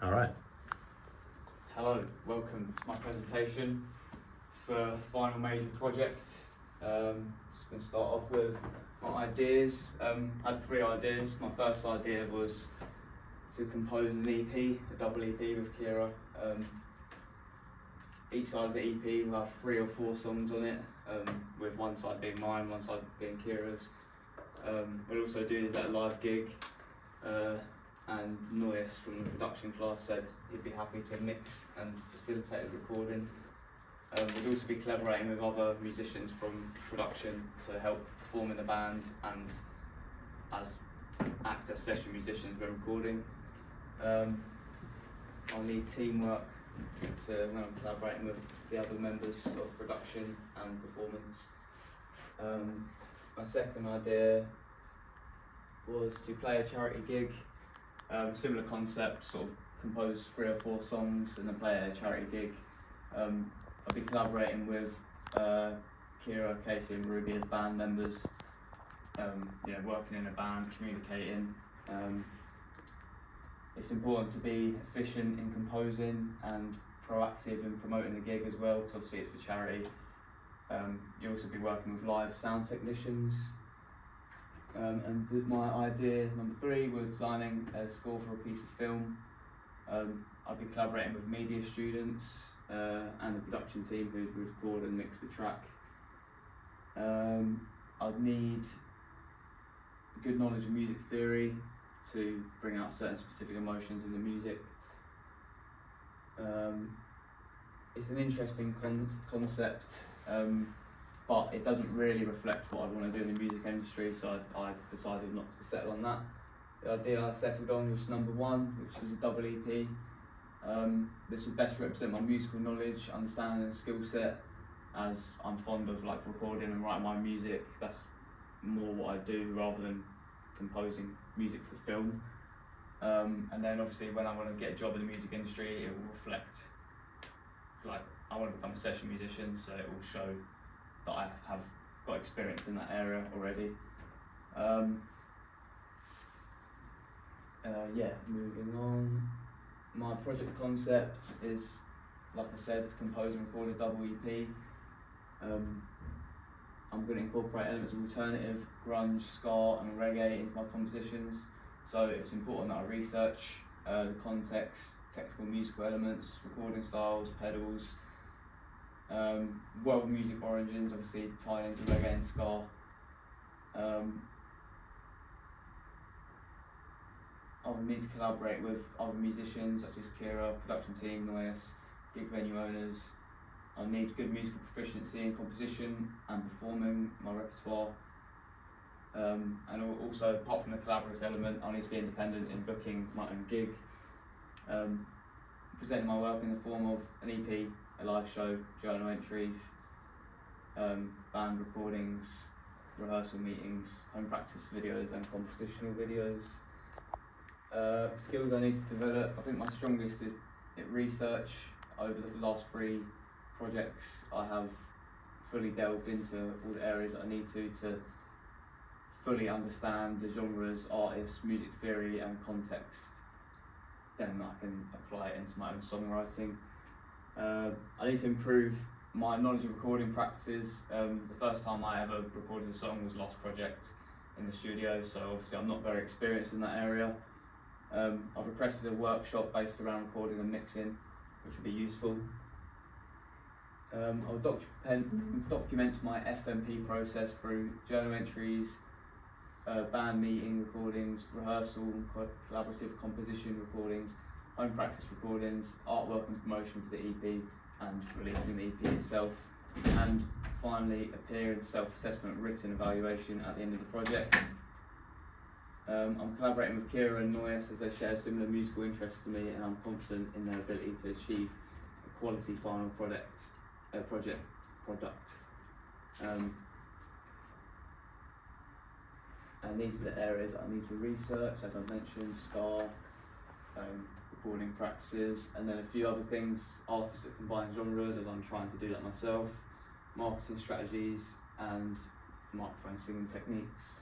All right. Hello, welcome to my presentation for final major project. Just going to start off with my ideas. I had 3 ideas. My first idea was to compose an EP, a double EP with Kira. Each side of the EP will have 3 or 4 songs on it, with one side being mine, one side being Kira's. We'll also do this at a live gig. And Noyes from the production class said he'd be happy to mix and facilitate the recording. We'd also be collaborating with other musicians from production to help perform in the band and act as session musicians when recording. I'll need teamwork when I'm collaborating with the other members of production and performance. My second idea was to play a charity gig. Similar concept, sort of compose 3 or 4 songs and then play at a charity gig. I'll be collaborating with Kira, Casey and Ruby as band members, working in a band, communicating. It's important to be efficient in composing and proactive in promoting the gig as well, because obviously it's for charity. You'll also be working with live sound technicians. My idea number 3 was designing a score for a piece of film. I'll be collaborating with media students and the production team who would record and mix the track. I'd need a good knowledge of music theory to bring out certain specific emotions in the music. It's an interesting concept. But it doesn't really reflect what I want to do in the music industry, so I decided not to settle on that. The idea I settled on was number 1, which is a double EP. This would best represent my musical knowledge, understanding and skill set, as I'm fond of recording and writing my music. That's more what I do rather than composing music for film. And then obviously when I want to get a job in the music industry, it will reflect, I want to become a session musician, so it will show that I have got experience in that area already. Moving on. My project concept is, like I said, to compose and record a double EP. I'm going to incorporate elements of alternative, grunge, ska and reggae into my compositions, so it's important that I research the context, technical musical elements, recording styles, pedals, world music origins, obviously tying into reggae and ska. I'll need to collaborate with other musicians such as Kira, production team, Noyes, gig venue owners. I'll need good musical proficiency in composition and performing my repertoire. And also, apart from the collaborative element, I need to be independent in booking my own gig. Presenting my work in the form of an EP, a live show, journal entries, band recordings, rehearsal meetings, home practice videos and compositional videos. Skills I need to develop, I think my strongest is research. Over the last 3 projects I have fully delved into all the areas that I need to fully understand the genres, artists, music theory and context. Then I can apply it into my own songwriting. I need to improve my knowledge of recording practices. The first time I ever recorded a song was Lost Project in the studio, so obviously I'm not very experienced in that area. I've requested a workshop based around recording and mixing, which would be useful. I'll document my FMP process through journal entries, band meeting recordings, rehearsal, collaborative composition recordings, home practice recordings, artwork and promotion for the EP, and releasing the EP itself. And finally, a peer and self-assessment written evaluation at the end of the project. I'm collaborating with Kira and Noyes as they share similar musical interests to me, and I'm confident in their ability to achieve a quality final product. And these are the areas that I need to research, as I mentioned: ska, recording practices, and then a few other things, artists that combine genres, as I'm trying to do that myself, marketing strategies, and microphone singing techniques.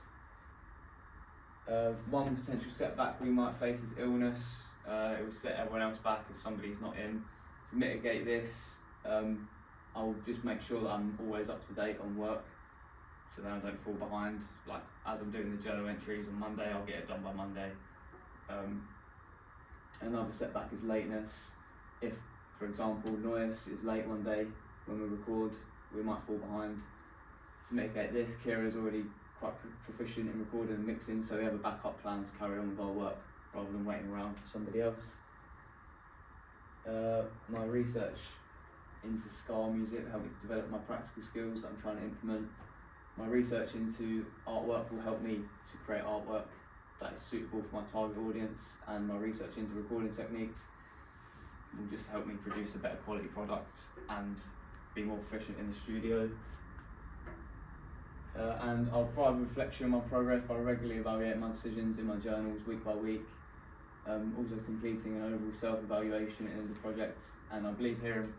One potential setback we might face is illness. It will set everyone else back if somebody's not in. To mitigate this, I'll just make sure that I'm always up to date on work, so then I don't fall behind. Like as I'm doing the journal entries on Monday, I'll get it done by Monday. Another setback is lateness. If, for example, Noyes is late one day when we record, we might fall behind. To mitigate this, Kira's already quite proficient in recording and mixing, so we have a backup plan to carry on with our work rather than waiting around for somebody else. My research into ska music helped me to develop my practical skills that I'm trying to implement. My research into artwork will help me to create artwork that is suitable for my target audience, and my research into recording techniques will just help me produce a better quality product and be more efficient in the studio. And I'll provide reflection on my progress by regularly evaluating my decisions in my journals week by week. Also completing an overall self-evaluation at the end of the project, and I believe hearing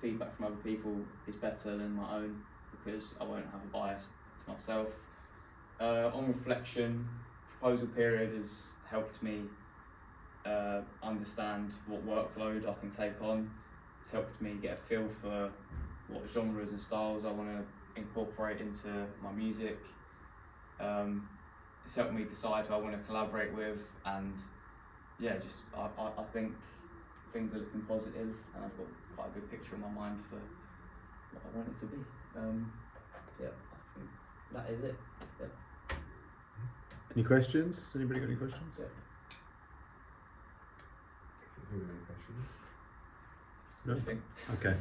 feedback from other people is better than my own, because I won't have a bias to myself. On reflection, proposal period has helped me understand what workload I can take on. It's helped me get a feel for what genres and styles I want to incorporate into my music. It's helped me decide who I want to collaborate with, and yeah, just I think things are looking positive, and I've got quite a good picture in my mind for what I want it to be. Yeah, I think that is it. Yeah. Any questions? Anybody got any questions? Yeah. I think we have any questions. No? I think. Okay.